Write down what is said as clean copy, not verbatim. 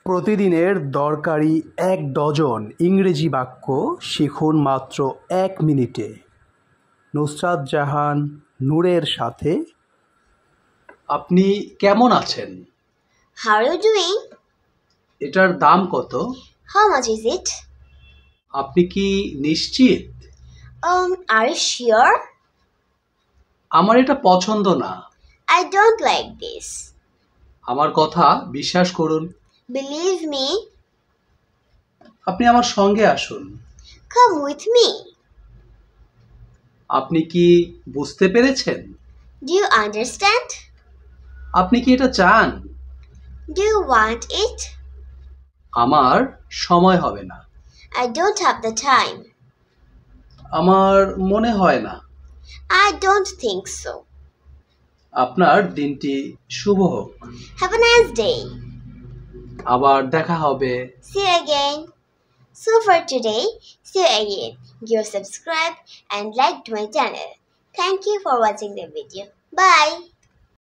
প্রতিদিনের দরকারি ১ ডজন ইংরেজি বাক্য শিখুন মাত্র ১ মিনিটে। নুসরাত জাহান নূরের সাথে। আপনি কেমন আছেন? How are you doing? এটার দাম কত? How much is it? আপনি কি নিশ্চিত? Are you sure? আমার এটা পছন্দ না। I don't like this. আমার কথা বিশ্বাস করুন। Believe me. আপনি আমার সঙ্গে আসুন। Come with me. আপনি কি বুঝতে পেরেছেন? Do you understand? আপনি কি এটা চান? Do you want it? আমার সময় হবে না। I don't have the time. আমার মনে হয় না। I don't think so. আপনার দিনটি শুভ হোক। Have a nice day. আবার দেখা হবে। See you again. So for today, see you again. Give subscribe and like to my channel. Thank you for watching the video. Bye.